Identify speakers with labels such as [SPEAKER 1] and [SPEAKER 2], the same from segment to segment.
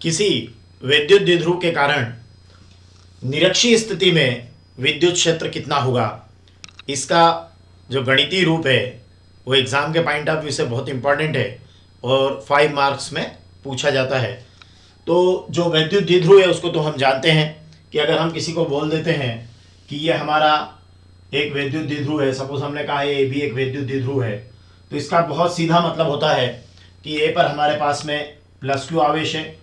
[SPEAKER 1] किसी विद्युत द्विध्रुव के कारण निरक्षीय स्थिति में विद्युत क्षेत्र कितना होगा, इसका जो गणितीय रूप है वो एग्ज़ाम के पॉइंट ऑफ व्यू से बहुत इंपॉर्टेंट है और 5 मार्क्स में पूछा जाता है। तो जो विद्युत द्विध्रुव है उसको तो हम जानते हैं कि अगर हम किसी को बोल देते हैं कि ये हमारा एक विद्युत द्विध्रुव है, सपोज हमने कहा ये भी एक विद्युत द्विध्रुव है, तो इसका बहुत सीधा मतलब होता है कि ए पर हमारे पास में प्लस क्यू आवेश है,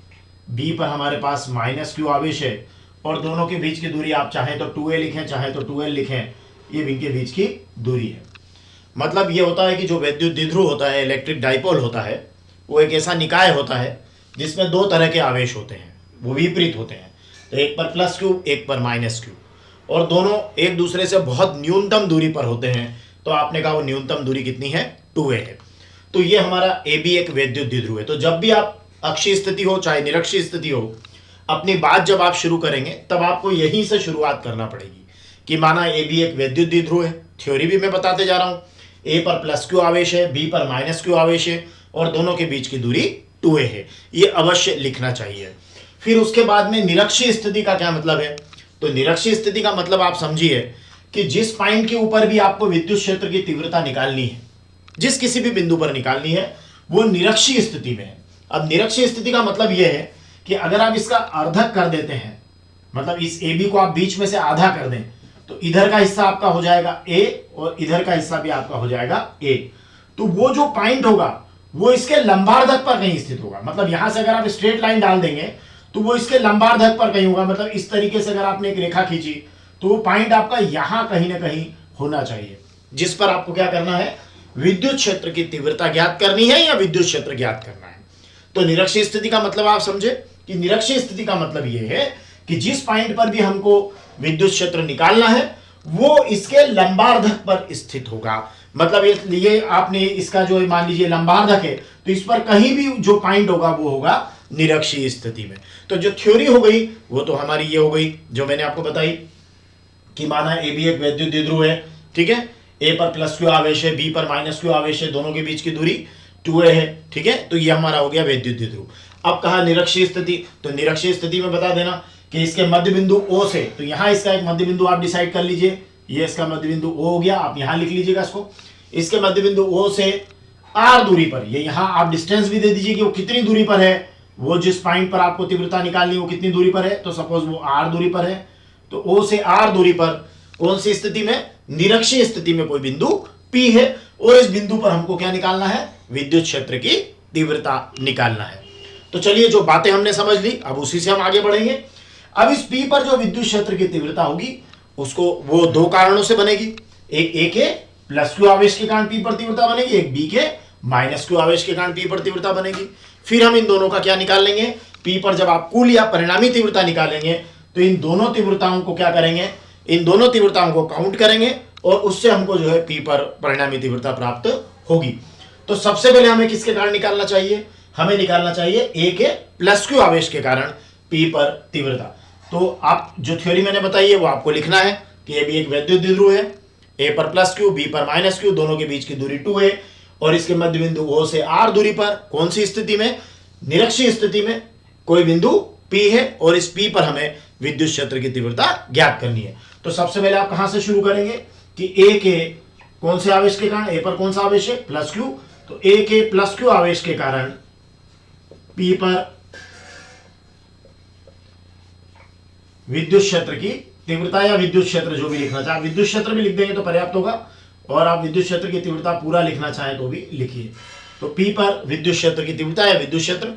[SPEAKER 1] बी पर हमारे पास माइनस क्यू आवेश है और दोनों के बीच की दूरी आप चाहें तो 2a लिखें चाहे तो 2l लिखें, ये इनके बीच की दूरी है। मतलब ये होता है कि जो विद्युत द्विध्रुव होता है, इलेक्ट्रिक डाइपोल होता है, वो एक ऐसा निकाय होता है जिसमें दो तरह के आवेश होते हैं, वो विपरीत होते हैं। तो एक पर प्लस क्यू एक पर माइनस क्यू और दोनों एक दूसरे से बहुत न्यूनतम दूरी पर होते हैं। तो आपने कहा वो न्यूनतम दूरी कितनी है, 2a है। तो ये हमारा ए बी एक विद्युत द्विध्रुव है। तो जब भी आप अक्षीय स्थिति हो चाहे निरक्षीय स्थिति हो, अपनी बात जब आप शुरू करेंगे तब आपको यहीं से शुरुआत करना पड़ेगी कि माना ए बी एक विद्युत द्विध्रुव है। थ्योरी भी मैं बताते जा रहा हूँ, ए पर प्लस क्यू आवेश है, बी पर माइनस क्यू आवेश है और दोनों के बीच की दूरी 2a है। ये अवश्य लिखना चाहिए। फिर उसके बाद में निरक्षीय स्थिति का क्या मतलब है, तो निरक्षीय स्थिति का मतलब आप समझिए कि जिस पॉइंट के ऊपर भी आपको विद्युत क्षेत्र की तीव्रता निकालनी है, जिस किसी भी बिंदु पर निकालनी है, वो निरक्षीय स्थिति में है। अब निरक्षीय स्थिति का मतलब यह है कि अगर आप इसका अर्धक कर देते हैं, मतलब इस ए बी को आप बीच में से आधा कर दें, तो इधर का हिस्सा आपका हो जाएगा ए और इधर का हिस्सा भी आपका हो जाएगा ए। तो वो जो पॉइंट होगा वो इसके लंबार्धक पर कहीं स्थित होगा। मतलब यहां से अगर आप स्ट्रेट लाइन डाल देंगे तो वो इसके लंबार्धक पर कहीं होगा। मतलब इस तरीके से अगर आपने एक रेखा खींची तो वो पॉइंट आपका यहां कहीं ना कहीं होना चाहिए, जिस पर आपको क्या करना है, विद्युत क्षेत्र की तीव्रता ज्ञात करनी है या विद्युत क्षेत्र ज्ञात करना है। तो निरक्षीय स्थिति का मतलब आप समझे कि निरक्षीय स्थिति का मतलब यह है कि जिस पॉइंट पर भी हमको विद्युत क्षेत्र निकालना है वो इसके लंबार्धक पर स्थित होगा। मतलब ये आपने इसका जो मान लीजिए लंबार्धक है तो इस पर कहीं भी जो पॉइंट होगा वो होगा निरक्षीय स्थिति में। तो जो थ्योरी हो गई वो तो हमारी ये हो गई जो मैंने आपको बताई कि माना ए बी एक विद्युत द्विध्रुव है, ठीक है, ए पर प्लस क्यू आवेश है, बी पर माइनस क्यू आवेश है, दोनों के बीच की दूरी 2a है, ठीक है। तो ये हमारा हो गया विद्युत द्विध्रुव। अब कहा निरक्षीय स्थिति, तो निरक्षीय स्थिति में बता देना कि इसके मध्य बिंदु O से, तो यहां इसका एक मध्य बिंदु आप डिसाइड कर लीजिए, ये इसका मध्य बिंदु O हो गया, आप यहां लिख लीजिएगा इसको। इसके मध्य बिंदु O से r दूरी पर, ये यहां आप डिस्टेंस भी दे दीजिए कि वो कितनी दूरी पर है, वो जिस पॉइंट पर आपको तीव्रता निकालनी है वो कितनी दूरी पर है, तो सपोज वो r दूरी पर है। तो O से r दूरी पर कौन सी स्थिति में, निरक्षीय स्थिति में कोई बिंदु P है और इस बिंदु पर हमको क्या निकालना है, विद्युत क्षेत्र की तीव्रता निकालना है। तो चलिए जो बातें हमने समझ ली अब उसी से हम आगे बढ़ेंगे। अब इस P पर जो विद्युत क्षेत्र की तीव्रता होगी उसको वो दो कारणों से बनेगी, एक A के प्लस क्यू आवेश के कारण P पर तीव्रता बनेगी, एक B के माइनस क्यू आवेश के कारण P पर तीव्रता बनेगी। फिर हम इन दोनों का क्या निकाल लेंगे, P पर जब आप कुल या परिणामी तीव्रता निकालेंगे तो इन दोनों तीव्रताओं को क्या करेंगे, इन दोनों तीव्रताओं को काउंट करेंगे और उससे हमको जो है P पर परिणामी तीव्रता प्राप्त होगी। तो सबसे पहले हमें किसके कारण निकालना चाहिए, हमें निकालना चाहिए A के प्लस क्यू आवेश के कारण P पर तीव्रता। तो आप जो थ्योरी मैंने बताई है वो आपको लिखना है कि ये भी एक विद्युत द्विध्रुव है, A पर प्लस क्यू B पर माइनस क्यू, दोनों के बीच की दूरी 2a और इसके मध्य बिंदु O से r दूरी पर कौन सी स्थिति में, निरक्षीय स्थिति में कोई बिंदु P है और इस P पर हमें विद्युत क्षेत्र की तीव्रता ज्ञात करनी है। तो सबसे पहले आप कहां से शुरू करेंगे कि A के कौन से आवेश के कारण, A पर कौन सा आवेश है, प्लस क्यू, तो A के प्लस क्यू आवेश के कारण P पर विद्युत क्षेत्र की तीव्रता या विद्युत क्षेत्र जो भी लिखना चाहे, विद्युत क्षेत्र भी लिख देंगे तो पर्याप्त होगा और आप विद्युत क्षेत्र की तीव्रता पूरा लिखना चाहें तो भी लिखिए। तो P पर विद्युत क्षेत्र की तीव्रता या विद्युत क्षेत्र,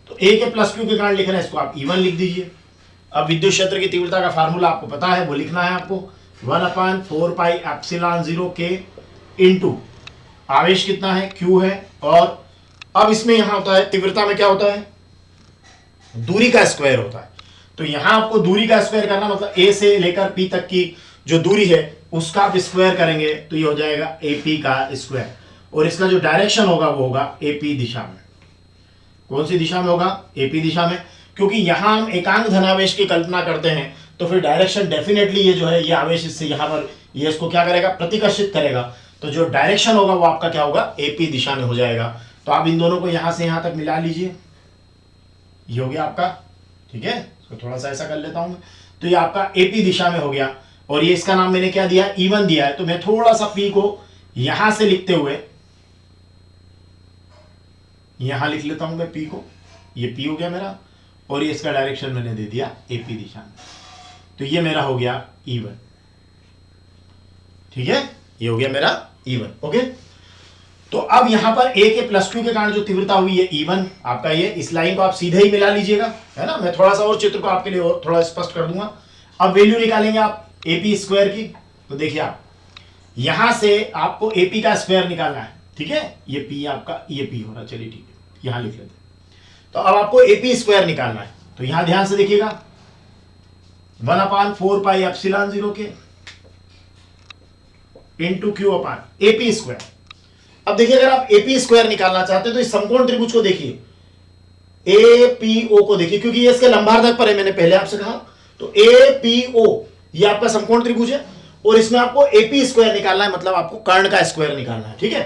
[SPEAKER 1] तो A के प्लस क्यू के कारण लिखना है, इसको आप E1 लिख दीजिए। अब विद्युत क्षेत्र की तीव्रता का फार्मूला आपको पता है, वो लिखना है आपको 1/4πε0 K इंटू आवेश कितना है, Q है, और अब इसमें यहां होता है तीव्रता में क्या होता है, दूरी का स्क्वायर होता है। तो यहां आपको दूरी का स्क्वायर करना मतलब A से लेकर P तक की जो दूरी है उसका आप स्क्वायर करेंगे तो ये हो जाएगा AP का स्क्वायर और इसका जो डायरेक्शन होगा वो होगा AP दिशा में। कौन सी दिशा में होगा, AP दिशा में, क्योंकि यहां हम एकांक धनावेश की कल्पना करते हैं तो फिर डायरेक्शन डेफिनेटली ये जो है ये आवेश इससे यहां पर ये इसको क्या करेगा, प्रतिकर्षित करेगा। तो जो डायरेक्शन होगा वो आपका क्या होगा, AP दिशा में हो जाएगा। तो आप इन दोनों को यहां से यहां तक मिला लीजिए, ये हो गया आपका, ठीक है, इसको थोड़ा सा ऐसा कर लेता हूं मैं। तो ये आपका एपी दिशा में हो गया, और ये इसका नाम मैंने क्या दिया, E1 दिया है। तो मैं थोड़ा सा पी को यहां से लिखते हुए यहां लिख लेता हूं मैं पी को, ये पी हो गया मेरा, और ये इसका डायरेक्शन मैंने दे दिया एपी दिशा में। तो ये मेरा हो गया E1, ठीक है, ये हो गया मेरा E1। ओके, तो अब यहां पर ए के प्लस क्यू के कारण जो तीव्रता हुई है E1 आपका, ये इस लाइन को आप सीधे ही मिला लीजिएगा, है ना। मैं थोड़ा सा और चित्र को आपके लिए और थोड़ा स्पष्ट कर दूंगा। अब वैल्यू निकालेंगे आप एपी स्क्वायर की। तो देखिए आप यहां से आपको एपी का स्क्वायर निकालना है, ठीक है, ये पी आपका, ये पी हो रहा, चलिए ठीक है, यहां लिख लेते हैं। तो अब आपको एपी स्क्वायर निकालना है। तो यहां ध्यान से देखिएगा, 1/4 पाई एप्सिलॉन 0 के इंटू क्यू अपान एपी स्क्वायर। अब देखिए, अगर आप एपी स्क्वायर निकालना चाहते हैं तो इस समकोण त्रिभुज को देखिए, एपीओ को देखिए, क्योंकि ये इसके लंबार्धक पर है, मैंने पहले आपसे कहा। तो एपीओ ये आपका समकोण त्रिभुज है, और इसमें आपको एपी स्क्वायर निकालना है, मतलब आपको कर्ण का स्क्वायर निकालना है, ठीक है।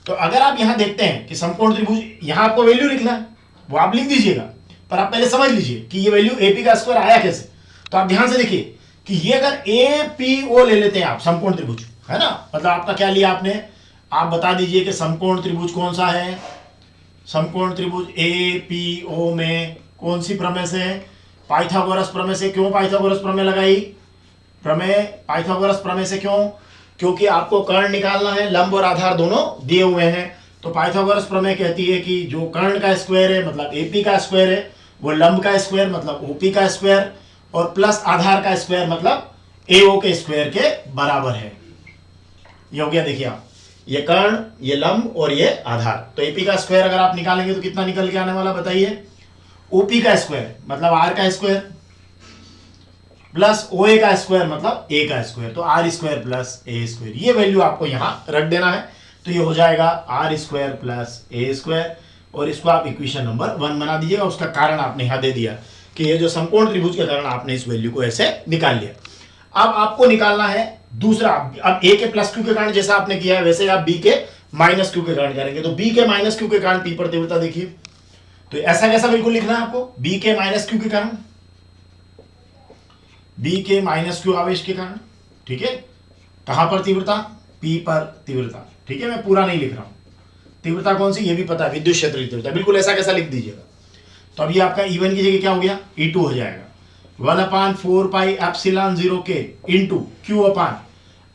[SPEAKER 1] तो अगर आप यहां देखते हैं कि समकोण त्रिभुज, यहां आपको वैल्यू लिखना है, वो आप लिख दीजिएगा, पर आप पहले समझ लीजिए कि ये वैल्यू एपी का स्क्वायर आया कैसे। तो आप ध्यान से देखिए कि ये अगर एपीओ ले लेते हैं आप, समकोण त्रिभुज, है ना, मतलब आपका क्या लिया आपने, आप बता दीजिए कि समकोण त्रिभुज कौन सा है। समकोण त्रिभुज एपीओ में कौन सी प्रमेय से है, पाइथागोरस प्रमेय से। क्यों पाइथागोरस प्रमेय लगाई, प्रमेय पाइथागोरस प्रमेय से क्यों, क्योंकि आपको कर्ण निकालना है, लंब और आधार दोनों दिए हुए हैं। तो पाइथागोरस प्रमेय कहती है कि जो कर्ण का स्क्वायर है मतलब एपी का स्क्वायर है, वो लंब का स्क्वायर मतलब ओपी का स्क्वायर, और प्लस आधार का स्क्वायर मतलब एओ के स्क्वायर के बराबर है। ये हो गया, देखिए आप, ये कर्ण, ये लंब और ये आधार। तो एपी का स्क्वायर अगर आप निकालेंगे तो कितना निकल के आने वाला बताइए, ओपी का स्क्वायर मतलब आर का स्क्वायर, प्लस ओ ए का स्क्वायर मतलब ए का स्क्वायर। तो आर स्क्वायर प्लस ए स्क्वायर, ये वैल्यू आपको यहां रख देना है। तो ये हो जाएगा आर स्क्वायर प्लस ए स्क्वायर, और इसको आप इक्वेशन नंबर 1 बना दीजिएगा। उसका कारण आपने यहां दे दिया कि ये जो समकोण त्रिभुज के कारण आपने इस वैल्यू को ऐसे निकाल लिया। अब आपको निकालना है दूसरा, अब ए के प्लस क्यू के कारण जैसा आपने किया है वैसे आप बी के माइनस क्यू के कारण करेंगे। तो बी के माइनस क्यू के कारण पी पर तीव्रता देखिए, तो ऐसा कैसा बिल्कुल लिखना है आपको, बी के माइनस क्यू के कारण, बी के माइनस क्यू आवेश के कारण, ठीक है। कहां पर तीव्रता, पी पर तीव्रता, ठीक है। मैं पूरा नहीं लिख रहा हूं, तीव्रता कौन सी ये भी पता है, विद्युत क्षेत्र की तीव्रता, बिल्कुल ऐसा कैसा लिख दीजिएगा। तो अब ये आपका E1 की जगह क्या हो गया, E2 हो जाएगा, 1/4 पाई एप्सिलॉन 0 के इंटू क्यू अपान।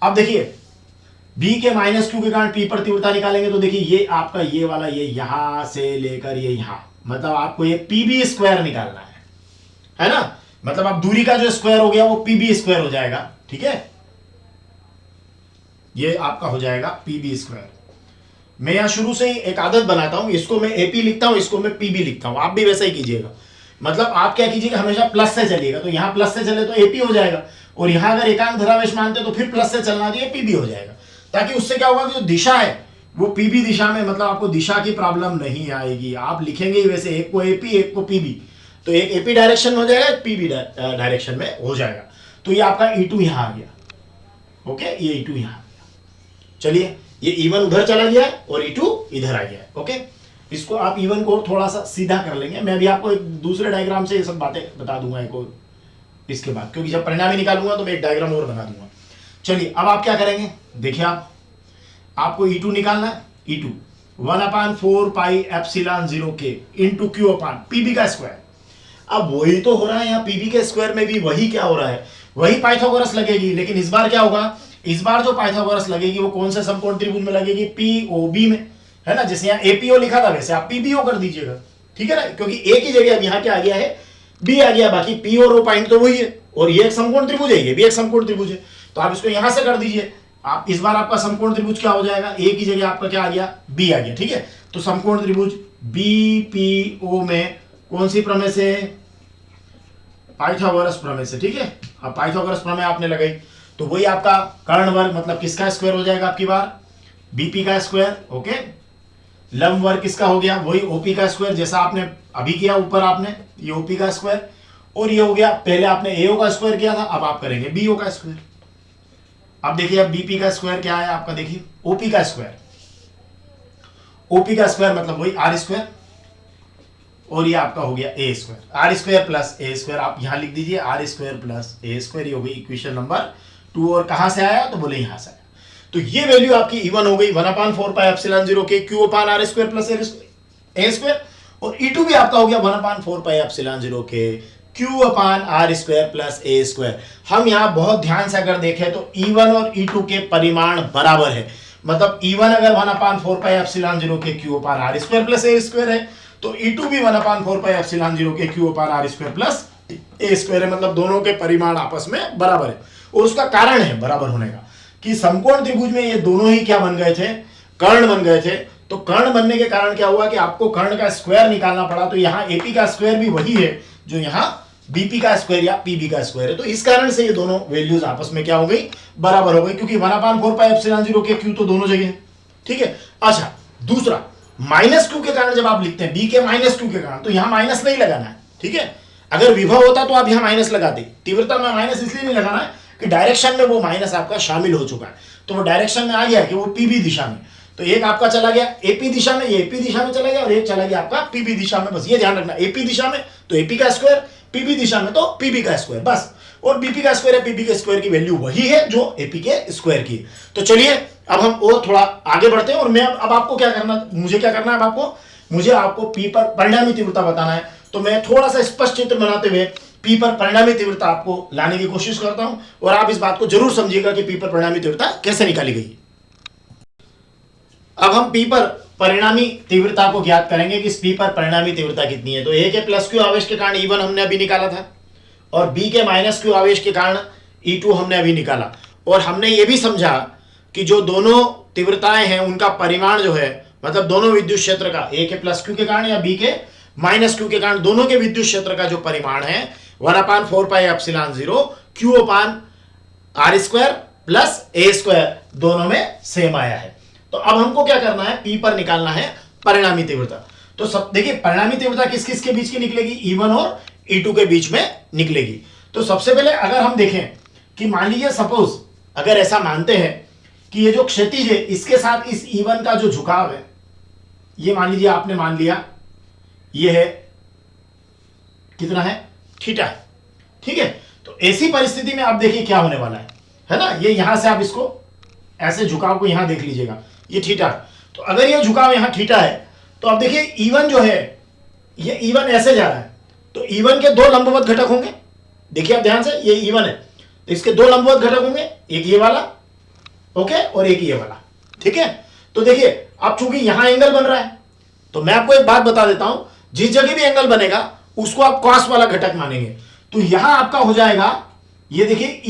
[SPEAKER 1] अब देखिए बी के माइनस क्यू के कारण पी पर तीव्रता निकालेंगे। तो देखिए ये आपका ये वाला, ये यहां से लेकर ये यहां, मतलब आपको ये पीबी स्क्वायर निकालना है ना, मतलब आप दूरी का जो स्क्वायर हो गया वो पीबी स्क्वायर हो जाएगा, ठीक है। ये आपका हो जाएगा पीबी स्क्वायर। मैं यहां शुरू से ही एक आदत बनाता हूं, इसको मैं एपी लिखता हूं, इसको मैं पीबी लिखता हूं, आप भी वैसा ही कीजिएगा। मतलब आप क्या कीजिएगा, हमेशा प्लस से चलिएगा। तो यहां प्लस से चले तो एपी हो जाएगा, और यहां अगर एकांक धरावेश मानते तो फिर प्लस से चलना चाहिए, पीबी हो जाएगा। ताकि उससे क्या होगा कि जो दिशा है वो पीबी दिशा में, मतलब आपको दिशा की प्रॉब्लम नहीं आएगी। आप लिखेंगे ही वैसे, एक को एपी एक को पीबी, तो एक एपी डायरेक्शन में हो जाएगा, एक पीबी डायरेक्शन में हो जाएगा। तो ये आपका E2 यहां आ गया, ओके, ये E2 यहां आ गया। चलिए ये E1 उधर चला गया और E2 इधर आ गया, ओके। इसको आप E1 को थोड़ा सा सीधा कर लेंगे, मैं भी आपको एक दूसरे डायग्राम से ये सब बातें बता दूंगा एक और इसके बाद, क्योंकि जब परिणाम ही निकालूंगा तो मैं एक डायग्राम और बना दूंगा। चलिए अब आप क्या करेंगे, देखिए आपको E2 निकालना है, E2 1/4 पाई एप्सिलॉन 0 के इंटू क्यू अपान पीबी का स्क्वायर। अब वही तो हो रहा है यहाँ, पीबी के स्क्वायर में भी वही क्या हो रहा है, वही पाइथागोरस लगेगी, लेकिन इस बार क्या होगा, इस बार जो पाइथागोरस लगेगी वो कौन से समकोण त्रिभुज में लगेगी, पीओबी में, है ना। जैसे यहाँ एपीओ लिखा था वैसे आप पीबीओ कर दीजिएगा, ठीक है ना, क्योंकि ए की जगह अब यहाँ क्या आ गया है, बी आ गया, बाकी पी और ओ पॉइंट तो वही है, और ये एक समकोण त्रिभुज है, ये भी एक समकोण त्रिभुज है। तो आप इसको यहां से कर दीजिए, आप इस बार आपका समकोण त्रिभुज क्या हो जाएगा, ए की जगह आपका क्या आ गया, बी आ गया, ठीक है। तो समकोण त्रिभुज बीपीओ में कौन सी प्रमेय से, पाइथागोरस प्रमेय से, ठीक है। अब पाइथागोरस प्रमेय आपने लगाई तो वही आपका कर्ण वर्ग मतलब किसका स्क्वायर हो जाएगा आपकी बार, बीपी का स्क्वायर, ओके। लंब वर्ग किसका हो गया, वही ओपी का स्क्वायर, जैसा आपने अभी किया ऊपर आपने, ये ओपी का स्क्वायर, और ये हो गया, पहले आपने एओ का स्क्वायर किया था, अब आप करेंगे बीओ का स्क्वायर। अब देखिए अब बीपी का स्क्वायर क्या है आपका, देखिए ओपी का स्क्वायर, ओपी का स्क्वायर मतलब वही आर स्क्वायर, और ये आपका हो गया A square, R square plus A square, आप यहां लिख दीजिए आर स्क्वायर प्लस ए स्क्वायर, ये हो गई इक्वेशन नंबर 2। और कहां से आया, तो बोले यहां से आया। तो ये वैल्यू आपकी E1 हो गई 1/4 पाई एप्सिलॉन 0 के Q upon are square plus A square, और E2 भी आपका हो गया 1/4 पाई एप्सिलॉन 0 के Q upon are square plus A square. हम यहाँ बहुत ध्यान से अगर देखें तो E1 और E2 के परिमाण बराबर है, मतलब E1 अगर 1/4 पाई एप्सिलॉन 0 के Q upon are square plus A square है, तो E2 भी 1/4 पाई एप्सिलॉन 0 के Q upon are square plus A square है, मतलब दोनों के परिमाण आपस में बराबर है। और उसका कारण है बराबर होने का कि समकोण त्रिभुज में ये दोनों ही क्या बन गए थे, कर्ण बन गए थे। तो कर्ण बनने के कारण क्या हुआ कि आपको कर्ण का स्क्वायर निकालना पड़ा, तो यहाँ एपी का स्क्वायर भी वही है जो यहाँ बीपी का स्क्वायर या पीबी का स्क्वायर है। तो इस कारण से ये दोनों वैल्यूज आपस में क्या हो गई, बराबर हो गई, क्योंकि 1/4 पाई एप्सिलॉन 0 के क्यू तो दोनों जगह है, ठीक है। अच्छा, दूसरा माइनस क्यू के कारण जब आप लिखते हैं बी के माइनस क्यू के कारण, तो यहां माइनस नहीं लगाना है, ठीक है। अगर विभव होता तो आप यहां माइनस लगाते, तीव्रता में माइनस इसलिए नहीं लगाना है कि डायरेक्शन में वो माइनस आपका शामिल हो चुका है, तो वो डायरेक्शन में आ गया कि वो पीबी दिशा में, तो एक आपका चला गया एपी दिशा में, ये एपी दिशा में चला गया, और एक चला गया आपका पीबी दिशा में। बस ये ध्यान रखना, एपी दिशा में तो एपी का स्क्वायर, पीबी दिशा में तो पीबी का स्क्वायर, बस। और बीपी का स्क्वायर है पीबी के स्क्वायर की वैल्यू वही है जो एपी के स्क्वायर की। तो चलिए अब हम और थोड़ा आगे बढ़ते हैं, और मैं अब आपको क्या करना, मुझे क्या करना है, आपको मुझे आपको पी पर परिणामी तीव्रता बताना है। तो मैं थोड़ा सा स्पष्ट चित्र बनाते हुए पी पर परिणामी तीव्रता आपको लाने की कोशिश करता हूं, और आप इस बात को जरूर समझिएगा कि पी पर परिणामी तीव्रता कैसे निकाली गई। अब हम पी पर परिणामी तीव्रता को ज्ञात करेंगे कि इस पी पर परिणामी तीव्रता कितनी है। तो ए के प्लस क्यू आवेश के कारण E1 हमने अभी निकाला था, और बी के माइनस क्यू आवेश के कारण E2 हमने अभी निकाला, और हमने ये भी समझा कि जो दोनों तीव्रताएं हैं उनका परिमाण जो है, मतलब दोनों विद्युत क्षेत्र का, ए के प्लस क्यू के कारण या बी के माइनस क्यू के कारण, दोनों के विद्युत क्षेत्र का जो परिमाण है 1/4 pi epsilon 0 q upon are square plus A square, दोनों में सेम आया है। तो अब हमको क्या करना है, पी पर निकालना है परिणामी तीव्रता। तो सब देखिए, परिणामी तीव्रता किस किस के बीच की निकलेगी, E1 और E2 के बीच में निकलेगी। तो सबसे पहले अगर हम देखें कि मान लीजिए सपोज अगर ऐसा मानते हैं कि ये जो क्षैतिज है इसके साथ इस E1 का जो झुकाव है, ये मान लीजिए आपने मान लिया ये है कितना है, थीटा है, ठीक है। तो ऐसी परिस्थिति में आप देखिए क्या होने वाला है ना, ये यहां से आप इसको ऐसे झुकाव को यहां देख लीजिएगा, ये थीटा है। तो अगर ये झुकाव यहां थीटा है, तो अब देखिए E1 जो है, ये E1 ऐसे जा रहा है, तो E1 के दो लंबवत घटक होंगे, देखिए आप ध्यान से, ये E1 है, तो इसके दो लंबवत घटक होंगे, एक ये वाला, ओके, और एक ये वाला, ठीक है। तो देखिए अब चूंकि यहां एंगल बन रहा है, तो मैं आपको एक बात बता देता हूं, जिस जगह भी एंगल बनेगा उसको आप कॉस वाला घटक मानेंगे। तो यहां आपका हो जाएगा, ये देखिए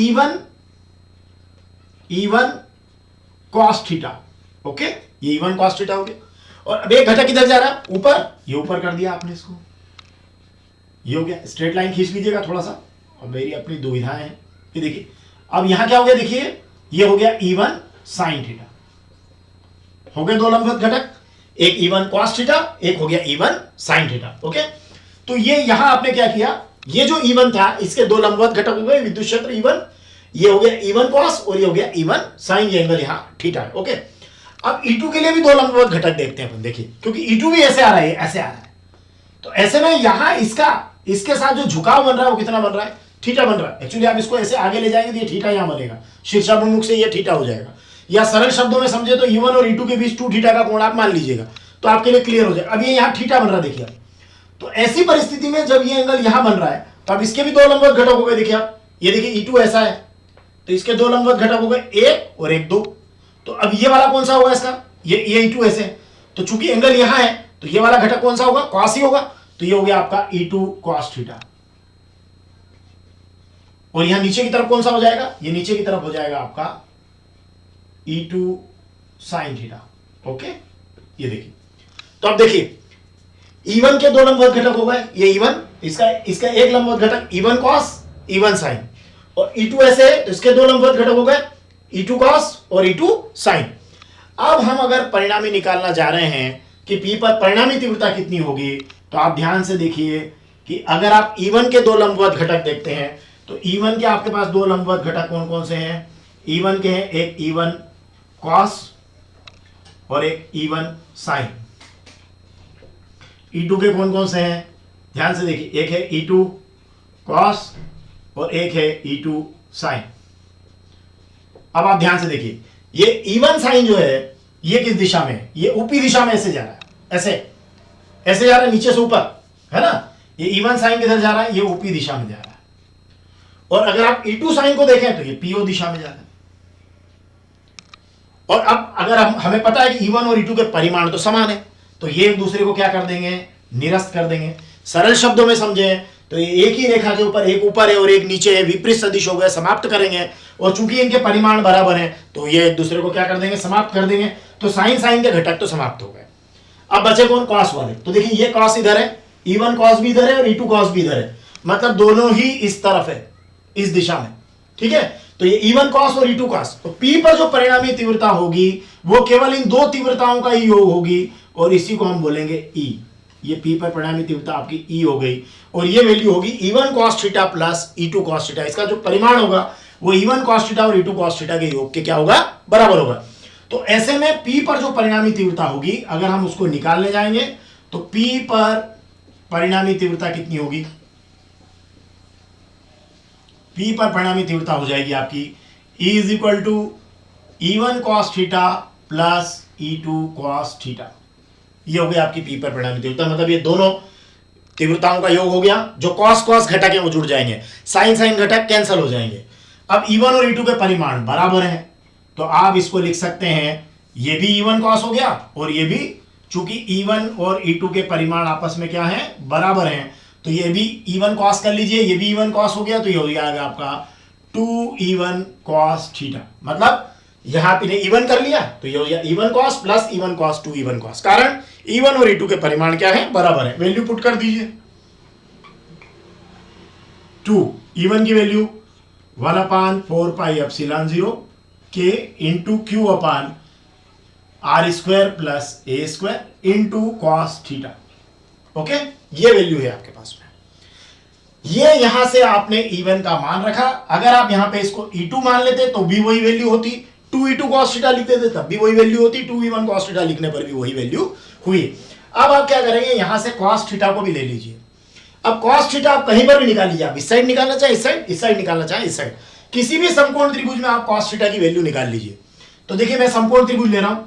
[SPEAKER 1] E1 कॉस थीटा, ओके, ये E1 कॉस थीटा हो गया। और अब एक घटक किधर जा रहा है, ऊपर, ये ऊपर कर दिया आपने इसको, ये हो गया। स्ट्रेट लाइन खींच लीजिएगा थोड़ा सा, और मेरी अपनी दुविधाएं हैं, ये देखिए अब यहां क्या हो गया, देखिए ये हो गया E1 साइन थीटा, हो गए दो लंबवत घटक, एक E1 cos थीटा, एक हो गया E1 sin थीटा, ओके। तो ये यहां आपने क्या किया, ये जो E1 था इसके दो लंबवत घटक हो गए, विद्युत क्षेत्र E1, ये हो गया E1 cos और ये हो गया E1 sin, ये एंगल यहां थीटा है, ओके। अब E2 के लिए भी दो लंबवत घटक देखते हैं अपन, देखिए क्योंकि E2 भी ऐसे आ रहा है, ऐसे आ रहा है, तो ऐसे में यहां इसके साथ जो झुकाव बन रहा है वो कितना बन रहा है, थीटा बन रहा है। एक्चुअली आप इसको ऐसे आगे ले जाएंगे तो ये थीटा यहां बनेगा, शीर्षाभिमुख से ये थीटा हो जाएगा, या सरल शब्दों में समझे तो E1 और E2 के बीच 2 थीटा का कोण आप मान लीजिएगा, तो आपके लिए क्लियर हो जाए। अब ये यहां थीटा बन रहा है, देखिए आप, तो ऐसी परिस्थिति में जब ये एंगल यहां बन रहा है, तो अब इसके भी दो लंबवत घटक हो गए, देखिए आप, ये देखिए E2 ऐसा है, तो इसके दो लंबवत घटक हो गए, एक और एक दो। तो अब ये वाला कौन सा होगा इसका, ये E2 ऐसे है, तो चूंकि एंगल यहां है तो ये वाला घटक कौन सा होगा, कॉस ही होगा, तो ये हो गया आपका E2 cos थीटा। और यहां नीचे की तरफ कौन सा हो जाएगा, ये नीचे की तरफ हो जाएगा आपका E2 sin थीटा, ओके। ये देखिए, तो अब देखिए E1 के दो लंबवत घटक हो गए, ये E1, इसका एक लंबवत घटक E1 cos E1 sin, और E2 ऐसे है तो इसके दो लंबवत घटक हो गए E2 cos और E2 sin। अब हम अगर परिणामी निकालना जा रहे हैं कि P पर परिणामी तीव्रता कितनी होगी, तो आप ध्यान से देखिए कि अगर आप E1 के दो लंबवत घटक देखते हैं, तो E1 के आपके पास दो लंबवत घटक कौन कौन से हैं, E1 के हैं एक E1 cos और एक E1 sin। E2 के कौन कौन से हैं, ध्यान से देखिए, एक है E2 कॉस और एक है E2 साइन। अब आप ध्यान से देखिए, ये E1 साइन जो है ये किस दिशा में है? ये ऊपरी दिशा में ऐसे जा रहा है, ऐसे ऐसे जा रहा है, नीचे से ऊपर, है ना। ये E1 साइन किधर जा रहा है? ये ऊपरी दिशा में जा रहा है। और अगर आप E2 साइन को देखें तो ये PO दिशा में जा रहा है। और अब अगर हमें पता है कि E1 और E2 के परिमाण तो समान है, तो ये एक दूसरे को क्या कर देंगे? निरस्त कर देंगे। सरल शब्दों में समझे तो ये एक ही रेखा के ऊपर एक ऊपर है और एक नीचे है, विपरीत सदिश हो गए, समाप्त करेंगे। और चूंकि इनके परिमाण बराबर हैं तो ये एक दूसरे को क्या कर देंगे? समाप्त कर देंगे। तो साइन साइन के घटक तो समाप्त हो गए। अब बचे कौन? कॉस वाले। तो देखिए, ये कॉस इधर है, E1 कॉस भी इधर है और E2 कॉस भी इधर है, मतलब दोनों ही इस तरफ है, इस दिशा में, ठीक है। तो ये E1 कॉस और E2 कॉस, तो P पर जो परिणामी तीव्रता होगी वो केवल इन दो तीव्रताओं का ही योग होगी और इसी को हम बोलेंगे E। ये P पर परिणामी तीव्रता आपकी E हो गई और ये वैल्यू होगी E1 cos theta plus E2 cos theta. इसका जो परिमाण होगा वो E1 cos थीटा और E2 cos थीटा के योग के क्या होगा? बराबर होगा। तो ऐसे में P पर जो परिणामी तीव्रता होगी, अगर हम उसको निकालने जाएंगे तो P पर परिणामी तीव्रता कितनी होगी? P पर परिणामी तीव्रता हो जाएगी आपकी E is equal to E1 cos theta plus E2 cos theta. ये हो गया आपकी P पर परिणामी तीव्रता, मतलब ये दोनों तीव्रताओं का योग हो गया। जो कॉस कॉस घटक है वो जुड़ जाएंगे, साइन साइन घटक कैंसिल हो जाएंगे। अब E1 और E2 के परिमाण बराबर हैं, तो आप इसको लिख सकते हैं, ये भी E1 cos हो गया और ये भी, चूंकि E1 और E2 के परिमाण आपस में क्या है? बराबर हैं, तो ये भी E1 cos कर लीजिए, ये भी E1 cos हो गया, तो ये हो जाएगा आपका 2E1 cos थीटा। मतलब यहां पे E1 कर लिया तो ये हो गया E1 cos plus E1 cos 2E1 cos, कारण E1 और E2 के परिमाण क्या है? बराबर है। वैल्यू पुट कर दीजिए, 2 E1 की वैल्यू 1/4 पाई एप्सिलॉन 0 के into q upon are square plus A square into cos theta. Okay, ये वैल्यू है आपके पास में। ये यहां से आपने E1 का मान रखा। अगर आप यहां पे इसको E2 मान लेते तो भी वही वैल्यू होती, 2E2 cos थीटा लिखते थे तब भी वही वैल्यू होती, 2E1 cos थीटा लिखने पर भी वही वैल्यू हुई। अब आप क्या करेंगे? यहां से cos थीटा को भी ले लीजिए। अब cos थीटा आप कहीं पर भी निकाल लीजिए, आप इस साइड निकालना चाहे इस साइड निकालना चाहे इस साइड, किसी भी समकोण त्रिभुज में आप cos थीटा की वैल्यू निकाल लीजिए। तो देखिए, मैं समकोण त्रिभुज ले रहा हूं,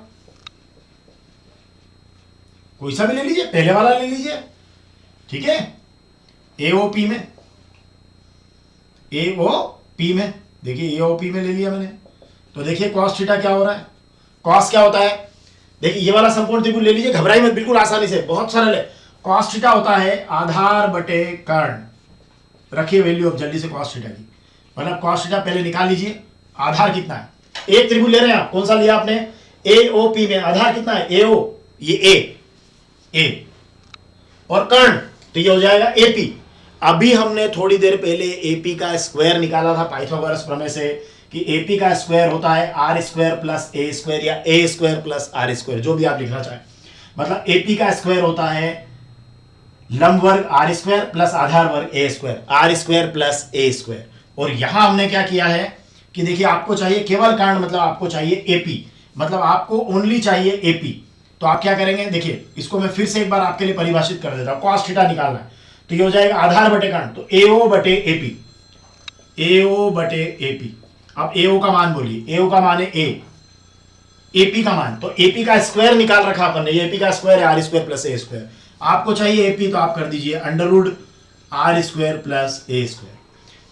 [SPEAKER 1] कोई सा भी ले लीजिए, पहले वाला ले लीजिए, ठीक है। AOP में, AOP में देखिए, AOP में ले लिया मैंने। तो देखिए cos थीटा क्या हो रहा है? cos क्या होता है? देखिए, ये वाला समकोण त्रिभुज ले लीजिए, घबराई मत, बिल्कुल आसानी से, बहुत सरल है। cos थीटा होता है आधार बटे कर्ण। रखिए वैल्यू अब जल्दी से cos थीटा की, मतलब cos थीटा पहले निकाल लीजिए। आधार कितना है? एक त्रिभुज ले रहे हैं आप, कौन सा लिया आपने? AOP में आधार कितना है? AO, ये A और कर्ण, तो ये हो जाएगा AP। अभी हमने थोड़ी देर पहले AP का स्क्वायर निकाला था पाइथागोरस प्रमेय से, कि AP का स्क्वायर होता है आर स्क्वायर प्लस ए स्क्वायर या a square plus r square, जो भी आप लिखना चाहें। मतलब AP का स्क्वायर होता है लंब वर्ग आर स्क्वायर प्लस आधार वर्ग A square, R square plus A square. और यहां हमने क्या किया है कि देखिए, आपको चाहिए केवल कर्ण, मतलब आपको चाहिए AP, मतलब आपको ओनली चाहिए AP। तो आप क्या करेंगे? देखिए, इसको मैं फिर से एक बार आपके लिए परिभाषित कर देता हूं। cos थीटा निकालना है तो ये हो जाएगा आधार बटे कर्ण, तो AO बटे AP, AO बटे AP। अब AO का मान बोलिए, AO का मान है A, AP का मान, तो AP का स्क्वायर निकाल रखा अपन ने, ये AP का स्क्वायर है आर स्क्वायर प्लस ए स्क्वायर। आपको चाहिए AP, तो आप कर दीजिए under root r square plus ए स्क्वायर,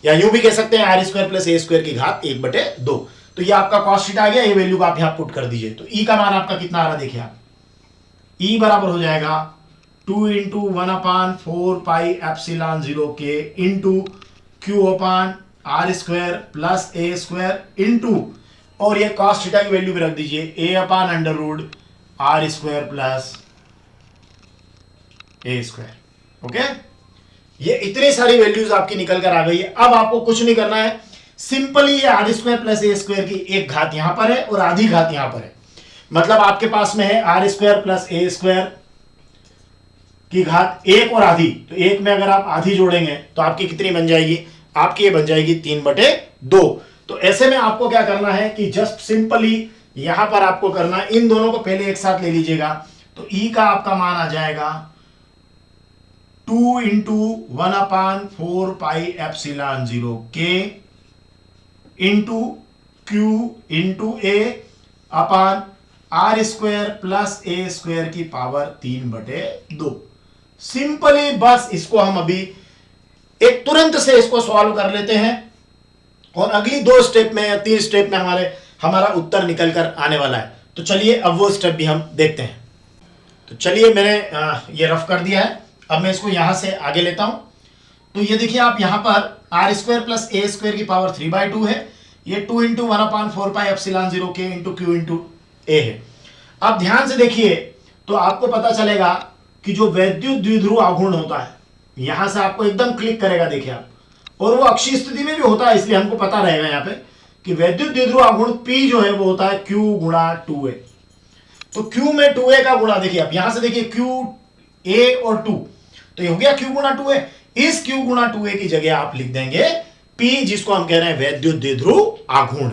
[SPEAKER 1] या यूं भी कह सकते हैं आर स्क्वायर प्लस ए स्क्वायर की घात 1/2। तो ये आपका cos थीटा आ गया, ये वैल्यू को आप यहां पुट कर दीजिए। तो E का मान आपका कितना आ रहा है? देखिए आप, E बराबर हो जाएगा 2 इंटू 1/4 पाई एप्सिलॉन 0 के into q upon are square plus A square into, और ये cos थीटा की वैल्यू भी रख दीजिए, A upon under root r square plus A square. Okay, ये इतनी सारी वैल्यूज आपकी निकल कर आ गई है। अब आपको कुछ नहीं करना है, सिंपली ये आर स्क्वायर प्लस ए स्क्वायर की एक घात यहां पर है और आधी घात यहां पर है। मतलब आपके पास में है आर स्क्वायर प्लस ए स्क्वायर की घात 1 और आधी, तो 1 में अगर आप आधी जोड़ेंगे तो आपकी कितनी बन जाएगी? आपकी ये बन जाएगी 3/2। तो ऐसे में आपको क्या करना है कि जस्ट सिंपली यहां पर आपको करना, इन दोनों को पहले एक साथ ले लीजिएगा। तो E का आपका मान आ जाएगा 2 इंटू 1/4πε0 के into q into a upon are square plus A square की पावर 3/2। सिंपली बस इसको हम अभी एक तुरंत से इसको सॉल्व कर लेते हैं और अगली 2 स्टेप में या 3 स्टेप में हमारा उत्तर निकल कर आने वाला है। तो चलिए अब वो स्टेप भी हम देखते हैं। तो चलिए मैंने ये रफ कर दिया है। अब मैं इसको यहां से आगे लेता हूं। तो ये देखिए आप यहां पर आर स्क्वायर प्लस ए स्क्वायर की पावर 3/2 है। ये 2 इंटू 1/4πε0 के इंटू क्यू इंटू ए है। अब ध्यान से देखिए तो आपको पता चलेगा कि जो वैद्युत द्विध्रुव आघूर्ण होता है, यहां से आपको एकदम क्लिक करेगा, देखिए आप, और वो अक्षीय स्थिति में भी होता है, इसलिए हमको पता रहेगा यहां पे कि वैद्युत द्विध्रुव आघूर्ण P जो है वो होता है Q गुणा 2A। तो Q में 2A का गुणा देखिए आप, यहां से देखिए Q A और 2, तो ये हो गया Q गुणा 2A। इस Q गुणा 2A की जगह आप लिख देंगे P, जिसको हम कह रहे हैं वैद्युत द्विध्रुव आघूर्ण,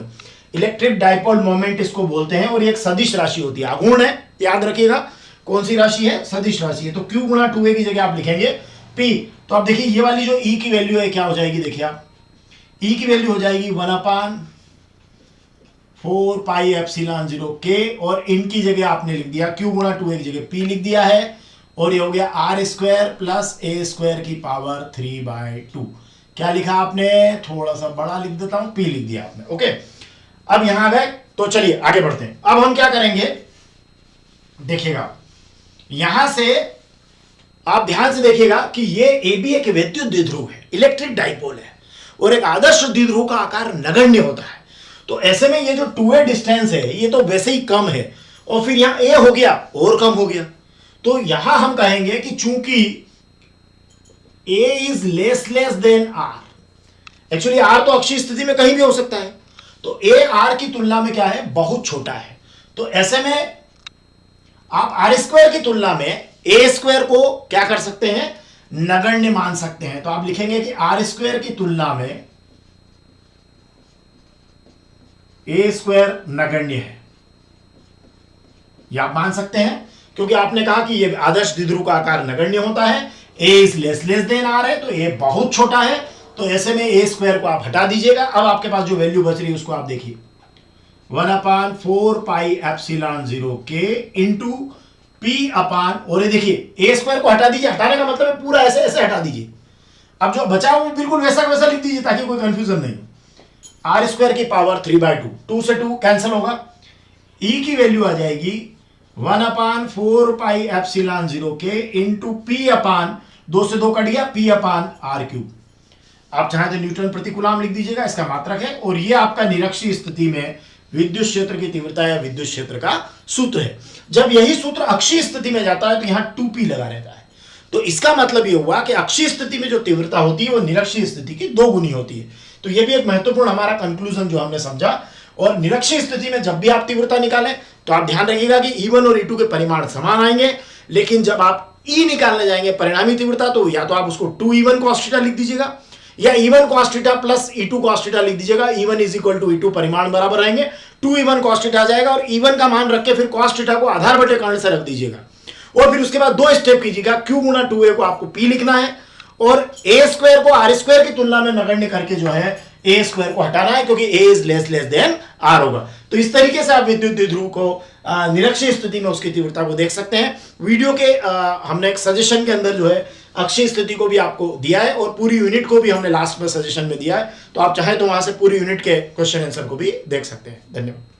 [SPEAKER 1] इलेक्ट्रिक डाइपोल मोमेंट इसको बोलते हैं, और ये एक सदिश राशि होती है, आघूर्ण है, याद रखिएगा कौन सी राशि है, सदिश राशि है। तो Q गुणा 2A की जगह आप लिखेंगे P। तो अब देखिए ये वाली जो E की वैल्यू है क्या हो जाएगी, देखिए आप E की वैल्यू हो जाएगी 1/4πε0 के, और इनकी जगह आपने लिख दिया Q गुणा 2A की जगह P लिख दिया है, और ये हो गया आर स्क्वायर प्लस ए स्क्वायर की पावर 3/2। क्या लिखा आपने, थोड़ा सा बड़ा लिख देता हूं, P लिख दिया आपने। ओके, अब यहां आ गए, तो चलिए आगे बढ़ते हैं। अब हम क्या करेंगे, देखिएगा यहां से आप ध्यान से देखिएगा कि ये ए बी एक वैद्युत द्विध्रुव है, इलेक्ट्रिक डाइपोल है, और एक आदर्श द्विध्रुव का आकार नगण्य होता है। तो ऐसे में ये जो 2A डिस्टेंस है ये तो वैसे ही कम है, और फिर यहां A हो गया और कम हो गया। तो यहां हम कहेंगे कि चूंकि A is less than R, actually R तो अक्षीय स्थिति में कहीं भी हो सकता है, तो A R की तुलना में क्या है, बहुत छोटा है। तो ऐसे में आप आर स्क्वायर की तुलना में ए स्क्वायर को क्या कर सकते हैं, नगण्य मान सकते हैं। तो आप लिखेंगे कि आर स्क्वायर की तुलना में ए स्क्वायर नगण्य है, यह आप मान सकते हैं, क्योंकि आपने कहा कि यह आदर्श द्विध्रुव का आकार नगण्य होता है। ए इज लेस देन आर है, तो ए बहुत छोटा है, तो ऐसे में ए स्क्वायर को आप हटा दीजिएगा। अब आपके पास जो वैल्यू बच रही है उसको आप देखिए, 1/4πε0 के इंटू P अपान, और ये देखिए ए स्क्वायर को हटा दीजिए, हटाने का मतलब है पूरा ऐसे ऐसे हटा दीजिए। अब जो बचा वो बिल्कुल वैसा वैसा लिख दीजिए ताकि कोई कंफ्यूजन नहीं। आर स्क्वायर की पावर 3/2, 2 से 2 कैंसिल होगा, E की वैल्यू आ जाएगी 1/4πε0 के इंटू P अपान, 2 से 2 कट गया, P अपान R3। आप चाहें तो न्यूटन प्रति कूलम लिख दीजिएगा, इसका मात्रक है, और ये आपका निरक्षीय स्थिति में विद्युत क्षेत्र की तीव्रता या विद्युत क्षेत्र का सूत्र है। जब यही सूत्र अक्षीय स्थिति में जाता है तो यहां 2P लगा रहता है। तो इसका मतलब यह हुआ कि अक्षीय स्थिति में जो तीव्रता होती है वो निरक्षीय स्थिति की 2 गुनी होती है। तो यह भी एक महत्वपूर्ण हमारा कंक्लूजन जो हमने समझा। और निरक्षीय स्थिति में जब भी आप तीव्रता निकालें तो आप ध्यान रखिएगा कि E1 और E2 के परिमाण समान आएंगे, लेकिन जब आप E निकालने जाएंगे परिणामी तीव्रता, तो या तो आप उसको 2E1 cos थीटा लिख दीजिएगा, या E1 cos theta plus E2 cos theta लिख दीजिएगा। E1 is equal to E2 परिमाण बराबर रहेंगे, 2E1 cos थीटा आ जाएगा, और E1 का मान रख के फिर cos थीटा को आधार बटे कर्ण से रख दीजिएगा। और फिर उसके बाद 2 स्टेप कीजिएगा, Q गुणा 2A को आपको P लिखना है, और A स्क्वायर को R स्क्वायर की तुलना में नगण्य करके जो है A स्क्वायर को हटाना है, क्योंकि A is less than R होगा। तो इस तरीके से आप विद्युत द्विध्रुव को निरक्षीय स्थिति में उसकी तीव्रता को देख सकते हैं। वीडियो के हमने एक सजेशन के अंदर जो है अक्षीय स्थिति को भी आपको दिया है, और पूरी यूनिट को भी हमने लास्ट में सजेशन में दिया है। तो आप चाहें तो वहां से पूरी यूनिट के क्वेश्चन आंसर को भी देख सकते हैं। धन्यवाद।